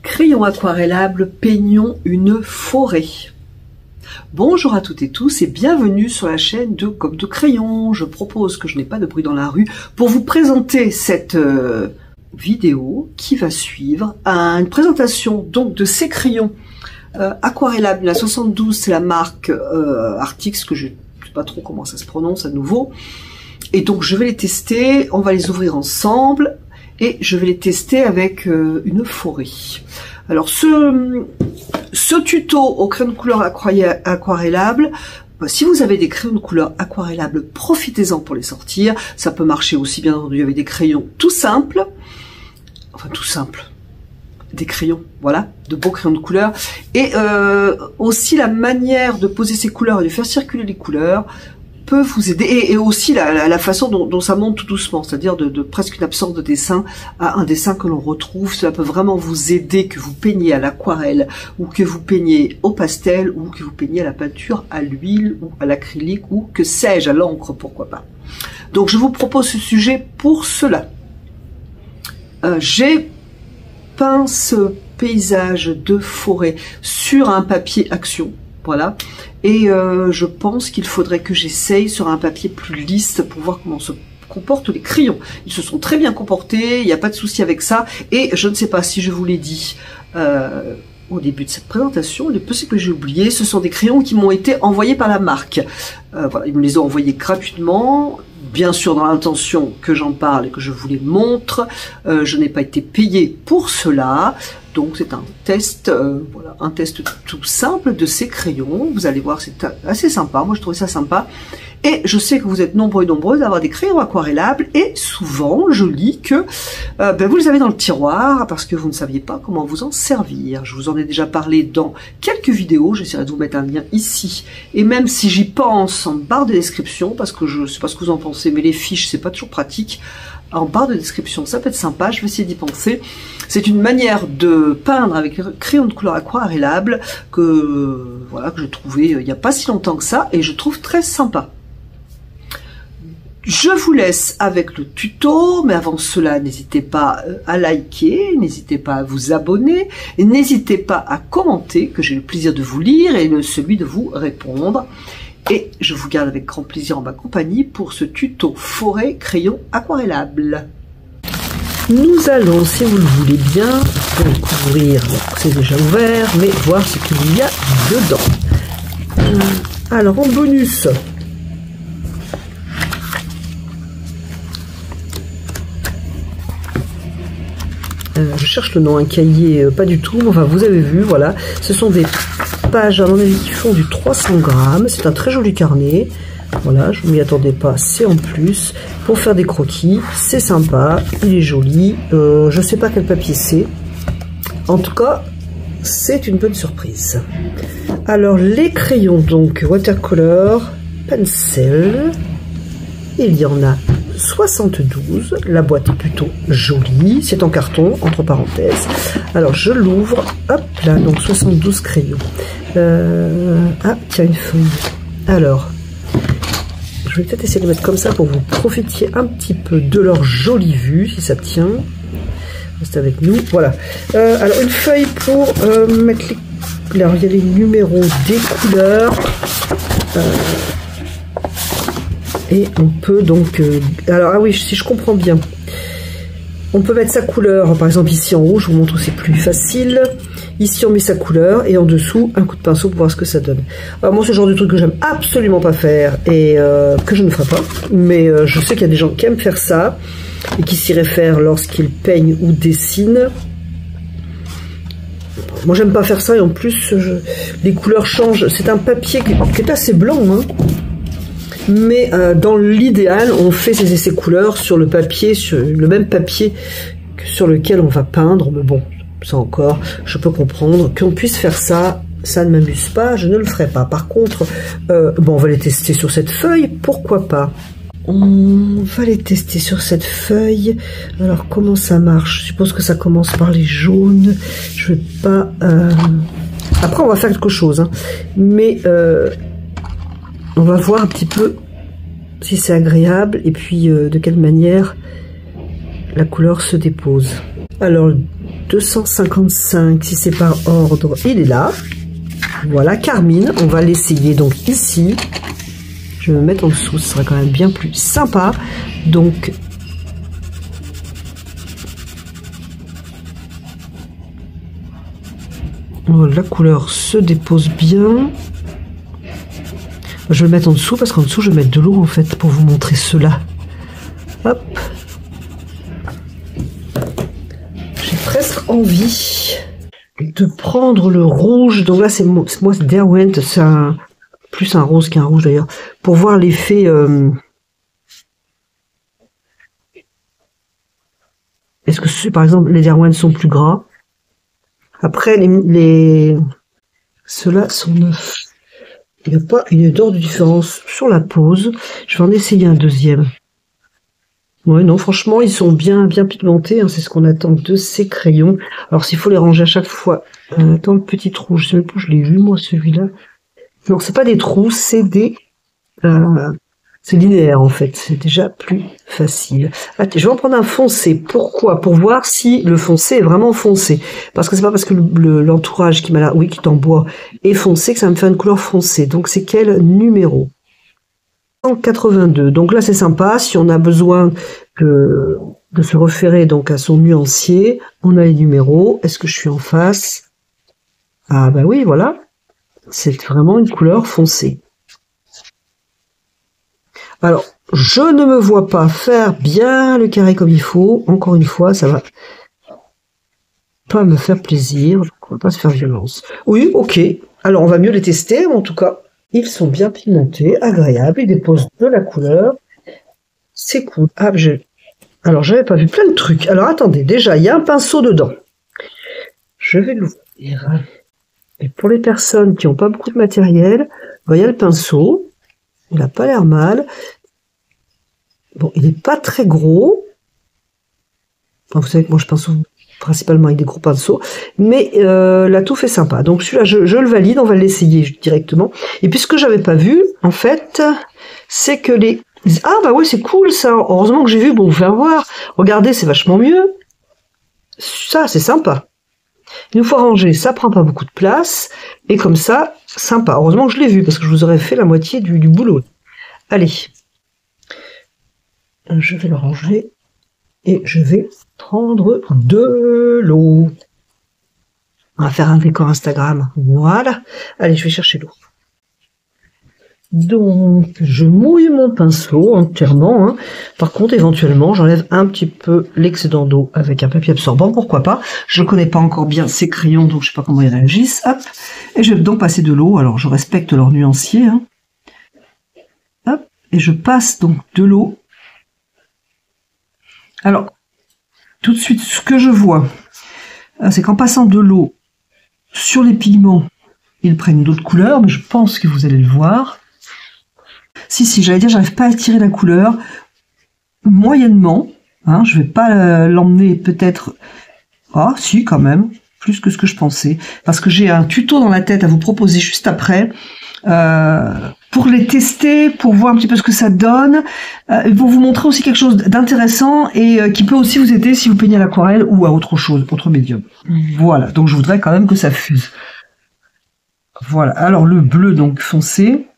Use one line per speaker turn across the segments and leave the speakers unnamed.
Crayon aquarellable, peignons une forêt. Bonjour à toutes et tous et bienvenue sur la chaîne de Coq de Crayon. Je propose que je n'ai pas de bruit dans la rue pour vous présenter cette vidéo qui va suivre une présentation donc de ces crayons aquarellables. La 72, c'est la marque Artix, que je ne sais pas trop comment ça se prononce à nouveau. Et donc je vais les tester, on va les ouvrir ensemble. Et je vais les tester avec une forêt. Alors ce tuto au crayon de couleur aquarellable, si vous avez des crayons de couleur aquarellables, profitez-en pour les sortir. Ça peut marcher aussi bien entendu avec des crayons tout simples, enfin tout simples, des crayons, voilà, de beaux crayons de couleur. Et aussi la manière de poser ces couleurs et de faire circuler les couleurs peut vous aider, et aussi la façon dont ça monte tout doucement, c'est-à-dire de presque une absence de dessin à un dessin que l'on retrouve. Cela peut vraiment vous aider, que vous peignez à l'aquarelle ou que vous peignez au pastel ou que vous peignez à la peinture, à l'huile ou à l'acrylique ou que sais-je, à l'encre, pourquoi pas. Donc je vous propose ce sujet pour cela. J'ai peint ce paysage de forêt sur un papier action. Voilà, et je pense qu'il faudrait que j'essaye sur un papier plus lisse pour voir comment se comportent les crayons. Ils se sont très bien comportés, il n'y a pas de souci avec ça, et je ne sais pas si je vous l'ai dit au début de cette présentation, il est possible que j'ai oublié, ce sont des crayons qui m'ont été envoyés par la marque. Voilà, ils me les ont envoyés gratuitement, bien sûr dans l'intention que j'en parle et que je vous les montre. Je n'ai pas été payé pour cela. Donc c'est un test, voilà, un test tout simple de ces crayons. Vous allez voir, c'est assez sympa. Moi, je trouvais ça sympa. Et je sais que vous êtes nombreux et nombreuses à avoir des crayons aquarellables. Et souvent, je lis que vous les avez dans le tiroir parce que vous ne saviez pas comment vous en servir. Je vous en ai déjà parlé dans quelques vidéos. J'essaierai de vous mettre un lien ici. Et même si j'y pense, en barre de description, parce que je ne sais pas ce que vous en pensez, mais les fiches, c'est pas toujours pratique. En barre de description, ça peut être sympa, je vais essayer d'y penser. C'est une manière de peindre avec un crayon de couleur aquarellable que je trouvais il n'y a pas si longtemps que ça et je trouve très sympa. Je vous laisse avec le tuto, mais avant cela, n'hésitez pas à liker, n'hésitez pas à vous abonner, et n'hésitez pas à commenter, que j'ai le plaisir de vous lire et celui de vous répondre. Et je vous garde avec grand plaisir en ma compagnie pour ce tuto forêt crayon aquarellable. Nous allons, si vous le voulez bien, découvrir, c'est déjà ouvert, mais voir ce qu'il y a dedans. Alors en bonus, je cherche le nom, un cahier, pas du tout, enfin vous avez vu, voilà, ce sont des pages à mon avis qui font du 300 grammes, c'est un très joli carnet, voilà, je ne m'y attendais pas, c'est en plus, pour faire des croquis, c'est sympa, il est joli, je sais pas quel papier c'est, en tout cas, c'est une bonne surprise. Alors les crayons, donc, watercolor, pencil, il y en a 72, la boîte est plutôt jolie, c'est en carton, entre parenthèses. Alors je l'ouvre, hop là, donc 72 crayons. Ah, tiens, une feuille. Alors, je vais peut-être essayer de mettre comme ça pour vous profitiez un petit peu de leur jolie vue, si ça tient. Reste avec nous, voilà. Alors une feuille pour mettre les... Alors il y a les numéros des couleurs. Et on peut donc... alors, ah oui, si je comprends bien, on peut mettre sa couleur, par exemple ici en haut, je vous montre où c'est plus facile. Ici, on met sa couleur, et en dessous, un coup de pinceau pour voir ce que ça donne. Alors moi, c'est le genre de truc que j'aime absolument pas faire, et que je ne ferai pas. Mais je sais qu'il y a des gens qui aiment faire ça, et qui s'y réfèrent lorsqu'ils peignent ou dessinent. Moi, j'aime pas faire ça, et en plus, les couleurs changent. C'est un papier qui est assez blanc, hein. Mais dans l'idéal, on fait ces essais couleurs sur le papier, sur le même papier que sur lequel on va peindre. Mais bon, ça encore, je peux comprendre qu'on puisse faire ça. Ça ne m'amuse pas, je ne le ferai pas. Par contre, bon, on va les tester sur cette feuille, pourquoi pas. On va les tester sur cette feuille. Alors, comment ça marche? Je suppose que ça commence par les jaunes. Je vais pas... Après, on va faire quelque chose, hein. Mais... on va voir un petit peu si c'est agréable et puis de quelle manière la couleur se dépose. Alors 255, si c'est par ordre, il est là. Voilà, Carmine, on va l'essayer donc ici. Je vais me mettre en dessous, ce sera quand même bien plus sympa. Donc, la couleur se dépose bien. Je vais le mettre en dessous parce qu'en dessous je vais mettre de l'eau en fait pour vous montrer cela. Hop. J'ai presque envie de prendre le rouge. Donc là c'est moi c'est Derwent, c'est plus un rose qu'un rouge d'ailleurs. Pour voir l'effet. Est-ce que par exemple les Derwent sont plus gras? Après ceux-là sont neufs. Il n'y a pas une odeur de différence sur la pose. Je vais en essayer un deuxième. Ouais, non, franchement, ils sont bien pigmentés. Hein, c'est ce qu'on attend de ces crayons. Alors, s'il faut les ranger à chaque fois dans le petit trou, je sais même pas, je l'ai vu, moi, celui-là. Non, c'est pas des trous, c'est des... c'est linéaire, en fait. C'est déjà plus facile. Attends, je vais en prendre un foncé. Pourquoi? Pour voir si le foncé est vraiment foncé. Parce que c'est pas parce que l'entourage qui m'a là, oui, qui est en bois, est foncé que ça va me faire une couleur foncée. Donc, c'est quel numéro? 182. Donc là, c'est sympa. Si on a besoin de se référer donc à son nuancier, on a les numéros. Est-ce que je suis en face? Ah, bah oui, voilà. C'est vraiment une couleur foncée. Alors, je ne me vois pas faire bien le carré comme il faut. Encore une fois, ça va pas me faire plaisir. Donc on va pas se faire violence. Oui, ok. Alors, on va mieux les tester. Mais en tout cas, ils sont bien pigmentés, agréables. Ils déposent de la couleur. C'est cool. Ah, alors, j'avais pas vu plein de trucs. Alors, attendez. Déjà, il y a un pinceau dedans. Je vais l'ouvrir. Et pour les personnes qui n'ont pas beaucoup de matériel, il y a le pinceau. Il n'a pas l'air mal. Bon, il n'est pas très gros. Enfin, vous savez que moi, je pince principalement avec des gros pinceaux. Mais la touffe est sympa. Donc celui-là, je le valide. On va l'essayer directement. Et puis ce que j'avais pas vu, en fait, c'est que les... Ah bah oui, c'est cool ça. Heureusement que j'ai vu. Bon, vous faire voir. Regardez, c'est vachement mieux. Ça, c'est sympa. Une fois rangé, ça prend pas beaucoup de place. Et comme ça, sympa. Heureusement que je l'ai vu, parce que je vous aurais fait la moitié du boulot. Allez. Je vais le ranger. Et je vais prendre de l'eau. On va faire un décor Instagram. Voilà. Allez, je vais chercher l'eau. Donc, je mouille mon pinceau entièrement. Hein. Par contre, éventuellement, j'enlève un petit peu l'excédent d'eau avec un papier absorbant. Pourquoi pas? Je ne connais pas encore bien ces crayons, donc je ne sais pas comment ils réagissent. Hop. Et je vais donc passer de l'eau. Alors, je respecte leur nuancier. Hein. Hop. Et je passe donc de l'eau. Alors, tout de suite, ce que je vois, c'est qu'en passant de l'eau sur les pigments, ils prennent d'autres couleurs, mais je pense que vous allez le voir. Si, j'allais dire, j'arrive pas à tirer la couleur moyennement. Hein, je vais pas l'emmener peut-être... Ah, si, quand même, plus que ce que je pensais. Parce que j'ai un tuto dans la tête à vous proposer juste après, pour les tester, pour voir un petit peu ce que ça donne, pour vous montrer aussi quelque chose d'intéressant et qui peut aussi vous aider si vous peignez à l'aquarelle ou à autre chose, autre médium. Voilà, donc je voudrais quand même que ça fuse. Voilà, alors le bleu donc foncé.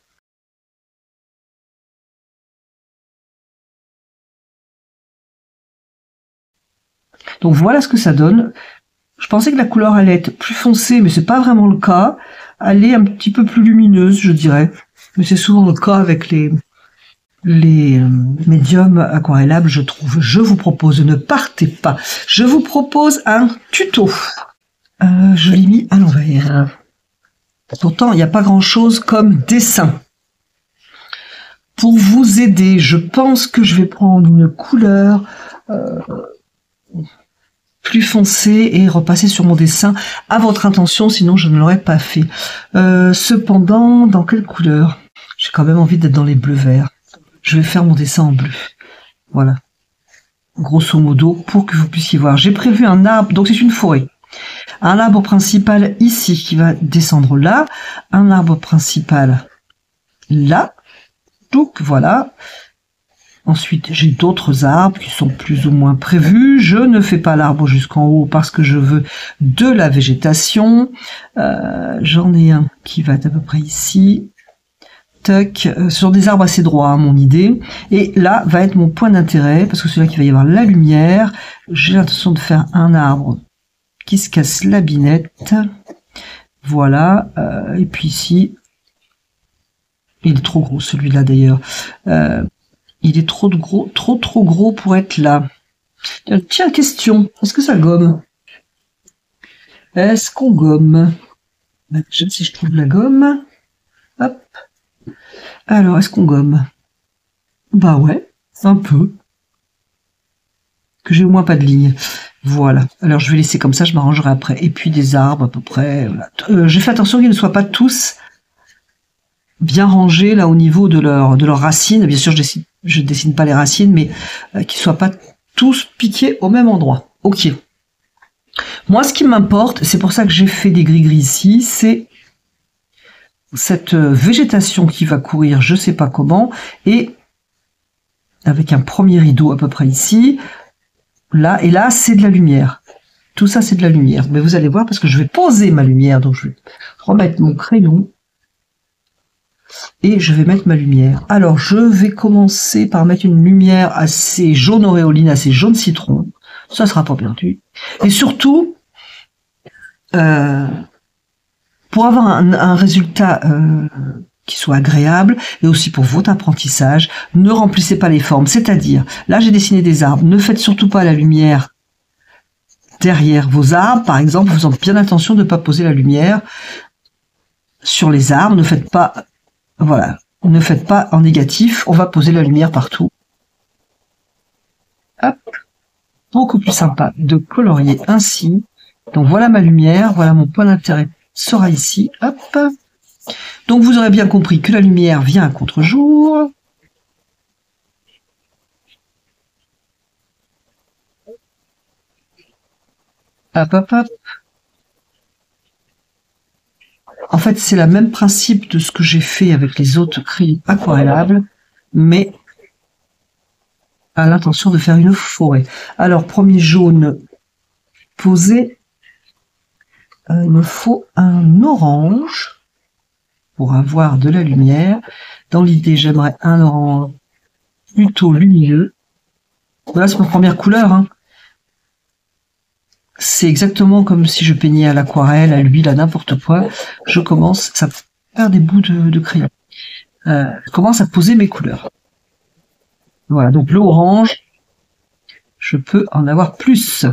Donc voilà ce que ça donne. Je pensais que la couleur allait être plus foncée, mais c'est pas vraiment le cas. Elle est un petit peu plus lumineuse, je dirais. Mais c'est souvent le cas avec les médiums aquarellables, je trouve. Je vous propose, ne partez pas. Je vous propose un tuto. Je l'ai mis à l'envers. Pourtant, il n'y a pas grand-chose comme dessin. Pour vous aider, je pense que je vais prendre une couleur... plus foncé et repasser sur mon dessin à votre intention, sinon je ne l'aurais pas fait. Cependant, dans quelle couleur? J'ai quand même envie d'être dans les bleus verts. Je vais faire mon dessin en bleu. Voilà. Grosso modo, pour que vous puissiez voir. J'ai prévu un arbre, donc c'est une forêt. Un arbre principal ici qui va descendre là. Un arbre principal là. Donc voilà. Ensuite, j'ai d'autres arbres qui sont plus ou moins prévus. Je ne fais pas l'arbre jusqu'en haut parce que je veux de la végétation. J'en ai un qui va être à peu près ici. Tac, sur des arbres assez droits, hein, mon idée. Et là va être mon point d'intérêt, parce que c'est là qu'il va y avoir la lumière. J'ai l'intention de faire un arbre qui se casse la binette. Voilà. Et puis ici, il est trop gros celui-là d'ailleurs. Il est trop gros pour être là. Tiens, question. Est-ce que ça gomme? Est-ce qu'on gomme? Je sais si je trouve la gomme. Hop. Alors, est-ce qu'on gomme? Bah ouais, un peu. Que j'ai au moins pas de ligne. Voilà. Alors, je vais laisser comme ça, je m'arrangerai après. Et puis des arbres à peu près. Voilà. Je fais attention qu'ils ne soient pas tous bien rangés là au niveau de leurs racines. Bien sûr, je dessine pas les racines, mais qu'ils soient pas tous piqués au même endroit. Ok. Moi, ce qui m'importe, c'est pour ça que j'ai fait des gris-gris ici, c'est cette végétation qui va courir, je sais pas comment, et avec un premier rideau à peu près ici, là, et là, c'est de la lumière. Tout ça, c'est de la lumière. Mais vous allez voir, parce que je vais poser ma lumière, donc je vais remettre mon crayon, et je vais mettre ma lumière. Alors, je vais commencer par mettre une lumière assez jaune auréoline, assez jaune citron. Ça sera pas perdu. Et surtout, pour avoir un résultat qui soit agréable, et aussi pour votre apprentissage, ne remplissez pas les formes. C'est-à-dire, là j'ai dessiné des arbres, ne faites surtout pas la lumière derrière vos arbres, par exemple, faisant bien attention de ne pas poser la lumière sur les arbres, ne faites pas, voilà, ne faites pas en négatif, on va poser la lumière partout. Hop, beaucoup plus sympa de colorier ainsi. Donc voilà ma lumière, voilà mon point d'intérêt sera ici, hop. Donc vous aurez bien compris que la lumière vient à contre-jour. Hop, hop, hop. En fait, c'est le même principe de ce que j'ai fait avec les autres crayons aquarellables, mais à l'intention de faire une forêt. Alors, premier jaune posé. Il me faut un orange pour avoir de la lumière. Dans l'idée, j'aimerais un orange plutôt lumineux. Voilà, c'est ma première couleur. Hein. C'est exactement comme si je peignais à l'aquarelle, à l'huile, à n'importe quoi. Je commence à faire des bouts de crayon. Je commence à poser mes couleurs. Voilà, donc l'orange, je peux en avoir plus.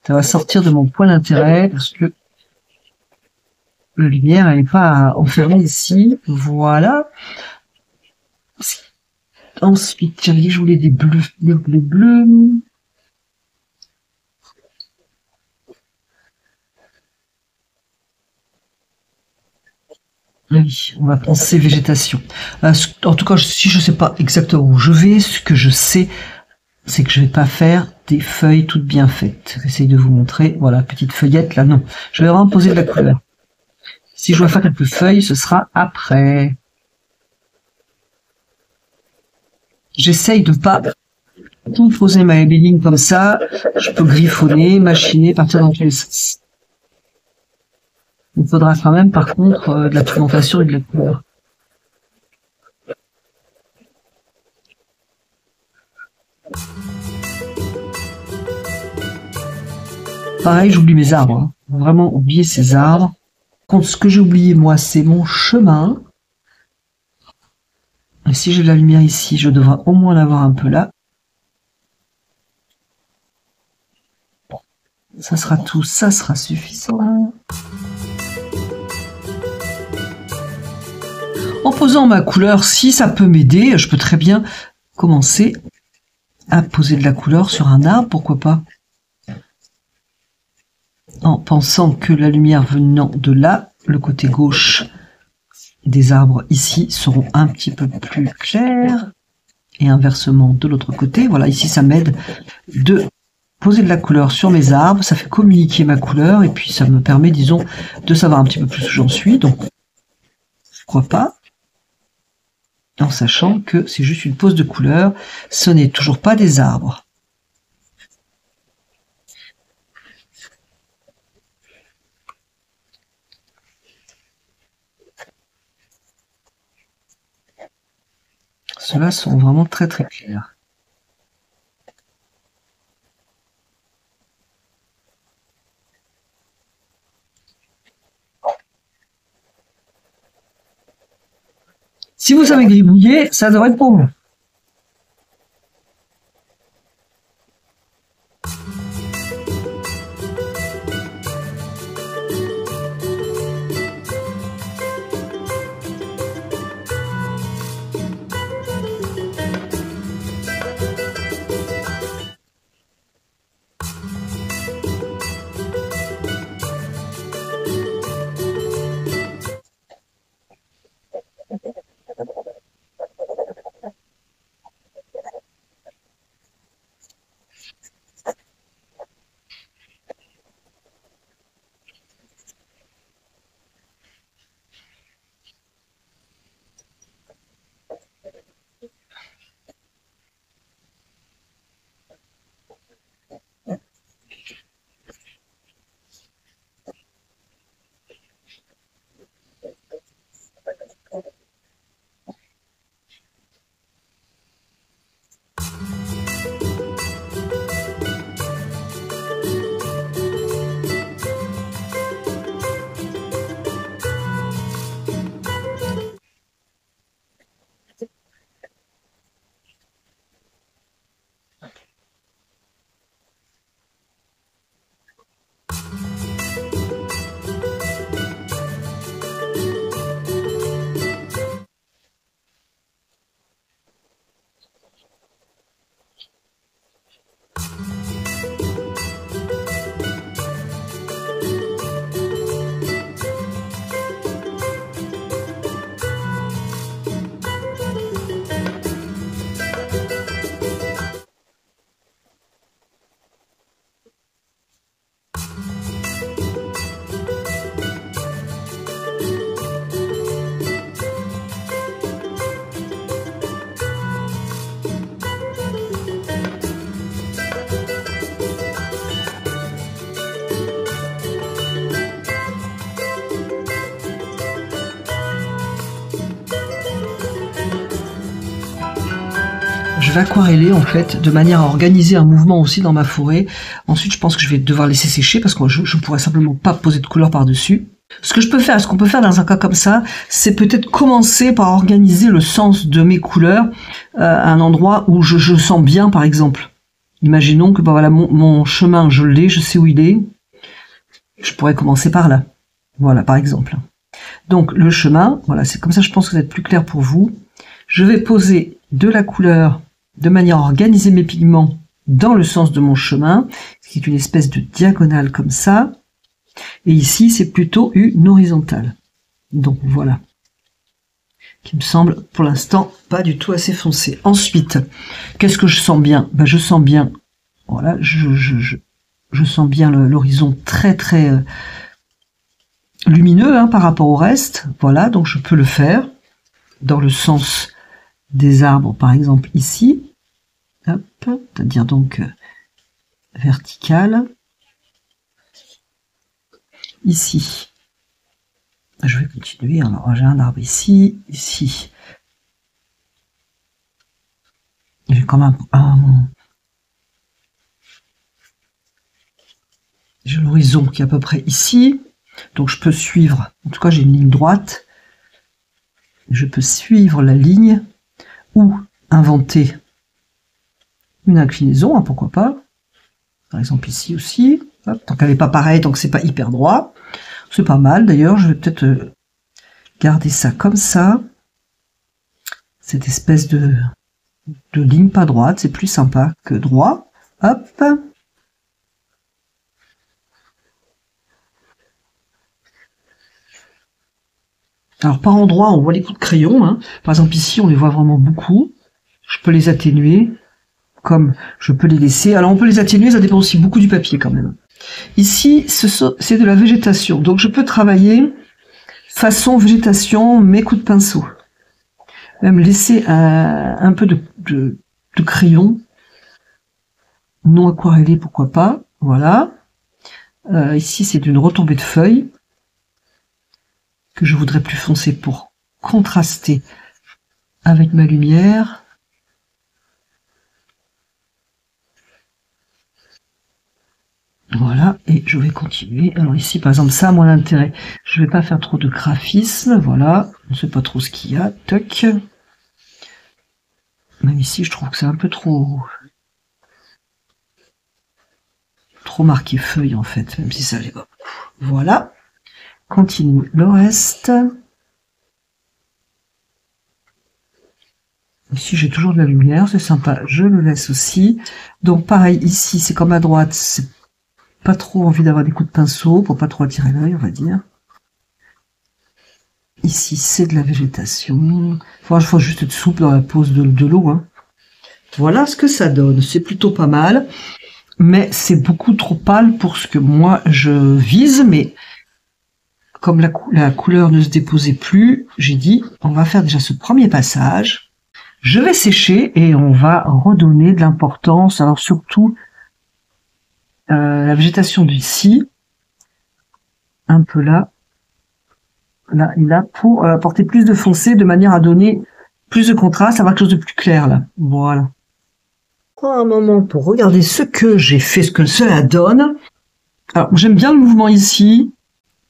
Ça va sortir de mon point d'intérêt parce que la lumière, elle n'est pas enfermée ici. Voilà. Ensuite, j'avais dit que je voulais des bleus. Des bleus. Oui, on va penser végétation. En tout cas, si je sais pas exactement où je vais, ce que je sais, c'est que je vais pas faire des feuilles toutes bien faites. J'essaye de vous montrer. Voilà, petite feuillette, là, non. Je vais vraiment poser de la couleur. Si je dois faire quelques feuilles, ce sera après. J'essaye de pas tout poser ma lignes comme ça. Je peux griffonner, machiner, partir dans tous les sens. Il faudra quand même, par contre, de la pigmentation et de la couleur. Pareil, j'oublie mes arbres. Hein. Vraiment oublier ces arbres. Contre ce que j'ai oublié, moi, c'est mon chemin. Et si j'ai de la lumière ici, je devrais au moins l'avoir un peu là. Ça sera tout, ça sera suffisant. En posant ma couleur, si ça peut m'aider, je peux très bien commencer à poser de la couleur sur un arbre, pourquoi pas. En pensant que la lumière venant de là, le côté gauche des arbres ici seront un petit peu plus clairs, et inversement de l'autre côté. Voilà, ici ça m'aide de poser de la couleur sur mes arbres, ça fait communiquer ma couleur, et puis ça me permet, disons, de savoir un petit peu plus où j'en suis, donc pourquoi pas. en sachant que c'est juste une pose de couleur, ce n'est toujours pas des arbres. Ceux-là sont vraiment très très clairs. Si vous savez gribouiller, ça devrait être pour vous. Je vais aquareller en fait de manière à organiser un mouvement aussi dans ma forêt. Ensuite je pense que je vais devoir laisser sécher parce que je ne pourrais simplement pas poser de couleur par-dessus. Ce que je peux faire, ce qu'on peut faire dans un cas comme ça, c'est peut-être commencer par organiser le sens de mes couleurs à un endroit où je sens bien par exemple. Imaginons que voilà, mon chemin je l'ai, je sais où il est. Je pourrais commencer par là. Voilà par exemple. Donc le chemin, voilà, c'est comme ça je pense que ça va être plus clair pour vous. Je vais poser de la couleur de manière à organiser mes pigments dans le sens de mon chemin, ce qui est une espèce de diagonale comme ça. Et ici, c'est plutôt une horizontale. Donc voilà. Qui me semble pour l'instant pas du tout assez foncé. Ensuite, qu'est-ce que je sens bien? Ben, je sens bien, voilà, je sens bien l'horizon très très lumineux hein, par rapport au reste. Voilà, donc je peux le faire dans le sens des arbres, par exemple ici, c'est-à-dire donc vertical. Ici, je vais continuer. Alors j'ai un arbre ici, ici. J'ai quand même j'ai l'horizon qui est à peu près ici, donc je peux suivre. En tout cas, j'ai une ligne droite. Je peux suivre la ligne ou inventer une inclinaison, hein, pourquoi pas. Par exemple ici aussi. Hop, tant qu'elle n'est pas pareille, tant que c'est pas hyper droit. C'est pas mal d'ailleurs, je vais peut-être garder ça comme ça. Cette espèce de ligne pas droite, c'est plus sympa que droit. Hop. Alors par endroits, on voit les coups de crayon. Hein. Par exemple ici, on les voit vraiment beaucoup. Je peux les atténuer, comme je peux les laisser. Alors on peut les atténuer, ça dépend aussi beaucoup du papier quand même. Ici, c'est de la végétation. Donc je peux travailler façon végétation, mes coups de pinceau. Même laisser un peu de crayon non aquarellé, pourquoi pas. Voilà. Ici, c'est d'une retombée de feuilles que je voudrais plus foncé pour contraster avec ma lumière. Voilà, et je vais continuer. Alors ici, par exemple, ça a moins d'intérêt. Je vais pas faire trop de graphisme, voilà. On sait pas trop ce qu'il y a. Toc. Même ici, je trouve que c'est un peu trop marqué feuille, en fait, même si ça l'est pas. Voilà. Continue le reste. Ici, j'ai toujours de la lumière, c'est sympa. Je le laisse aussi. Donc, pareil, ici, c'est comme à droite, c'est pas trop envie d'avoir des coups de pinceau pour pas trop attirer l'œil, on va dire. Ici, c'est de la végétation. Il faut juste être souple dans la pose de l'eau. Hein. Voilà ce que ça donne. C'est plutôt pas mal. Mais c'est beaucoup trop pâle pour ce que moi je vise. Mais comme la couleur ne se déposait plus, j'ai dit, on va faire déjà ce premier passage. Je vais sécher et on va redonner de l'importance. Alors surtout, la végétation d'ici, un peu là et là, pour apporter plus de foncé, de manière à donner plus de contraste, avoir quelque chose de plus clair là. Voilà. Un moment pour regarder ce que j'ai fait, ce que cela donne. Alors, j'aime bien le mouvement ici.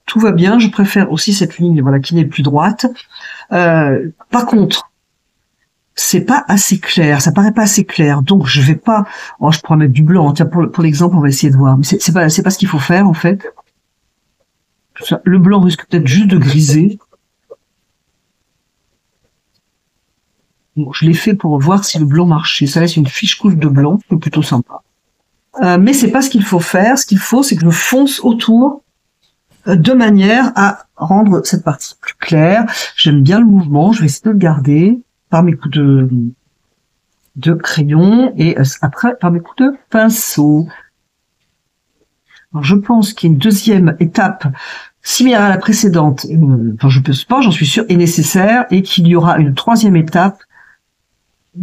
Tout va bien. Je préfère aussi cette ligne, voilà, qui n'est plus droite. Par contre, c'est pas assez clair. Ça paraît pas assez clair. Donc, je vais pas. Oh, je pourrais mettre du blanc. Tiens, pour l'exemple, on va essayer de voir. Mais c'est pas ce qu'il faut faire en fait. Le blanc risque peut-être juste de griser. Bon, je l'ai fait pour voir si le blanc marchait. Ça laisse une fiche couche de blanc, c'est plutôt sympa. Mais c'est pas ce qu'il faut faire. Ce qu'il faut, c'est que je fonce autour de manière à rendre cette partie plus claire. J'aime bien le mouvement. Je vais essayer de le garder par mes coups de crayon et après par mes coups de pinceau. Alors, je pense qu'il y a une deuxième étape similaire à la précédente. Enfin, je pense pas, j'en suis sûre, est nécessaire et qu'il y aura une troisième étape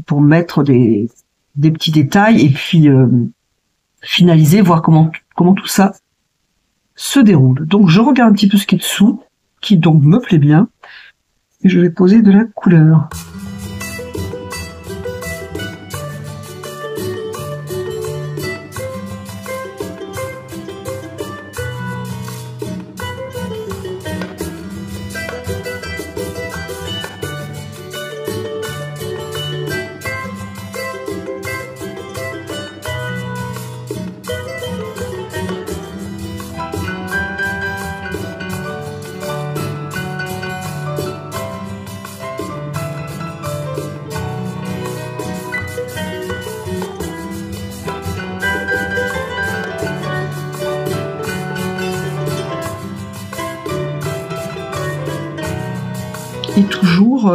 pour mettre des petits détails et puis finaliser, voir comment tout ça se déroule. Donc je regarde un petit peu ce qui est dessous, qui donc me plaît bien, et je vais poser de la couleur. Et toujours,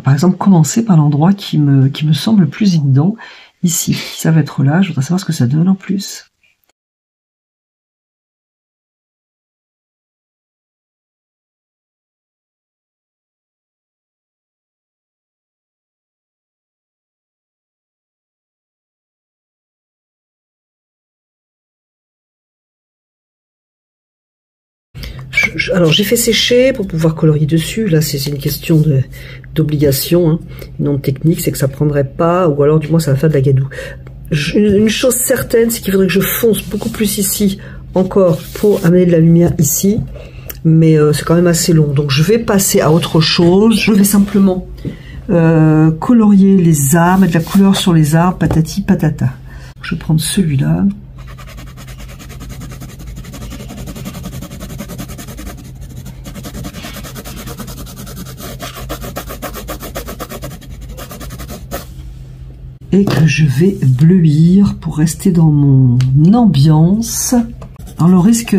par exemple, commencer par l'endroit qui me semble le plus évident. Ici, ça va être là. Je voudrais savoir ce que ça donne en plus. Alors j'ai fait sécher pour pouvoir colorier dessus. Là c'est une question d'obligation, hein, non de technique, c'est que ça prendrait pas, ou alors du moins ça va faire de la gadoue. Une chose certaine, c'est qu'il faudrait que je fonce beaucoup plus ici encore pour amener de la lumière ici, mais c'est quand même assez long. Donc je vais passer à autre chose. Je vais simplement colorier les arbres, mettre de la couleur sur les arbres, patati patata. Je vais prendre celui-là. Et que je vais bleuir pour rester dans mon ambiance. Alors le risque,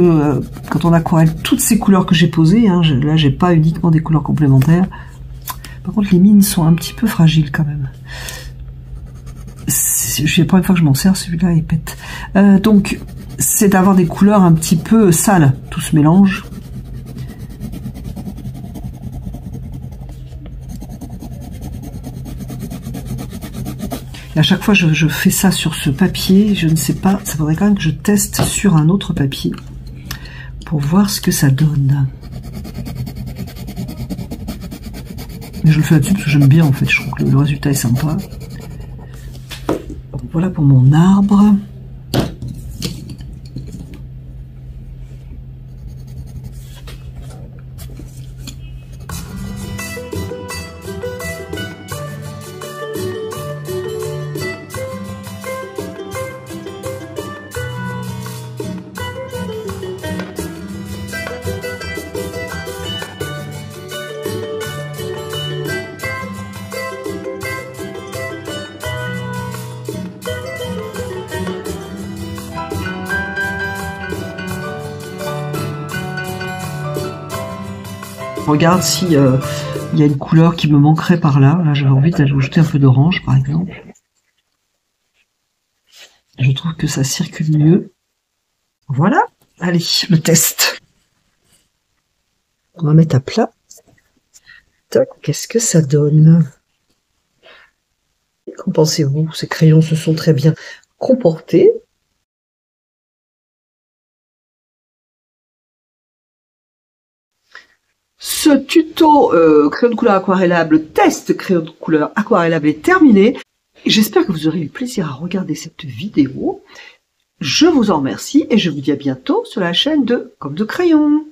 quand on aquarelle toutes ces couleurs que j'ai posées, hein, là j'ai pas uniquement des couleurs complémentaires. Par contre les mines sont un petit peu fragiles quand même. C'est la première fois que je m'en sers, celui-là il pète. Donc c'est d'avoir des couleurs un petit peu sales, tout se mélange. Et à chaque fois je fais ça sur ce papier, je ne sais pas, ça faudrait quand même que je teste sur un autre papier pour voir ce que ça donne. Mais je le fais là-dessus parce que j'aime bien en fait, je trouve que le résultat est sympa. Donc voilà pour mon arbre. Regarde si il y a une couleur qui me manquerait par là. Là, j'avais envie d'ajouter un peu d'orange, par exemple. Je trouve que ça circule mieux. Voilà. Allez, le test. On va mettre à plat. Tac, qu'est-ce que ça donne? Qu'en pensez-vous? Ces crayons se sont très bien comportés. Ce tuto crayon de couleur aquarellable, test crayon de couleur aquarellable est terminé. J'espère que vous aurez eu plaisir à regarder cette vidéo. Je vous en remercie et je vous dis à bientôt sur la chaîne de Comme de Crayon.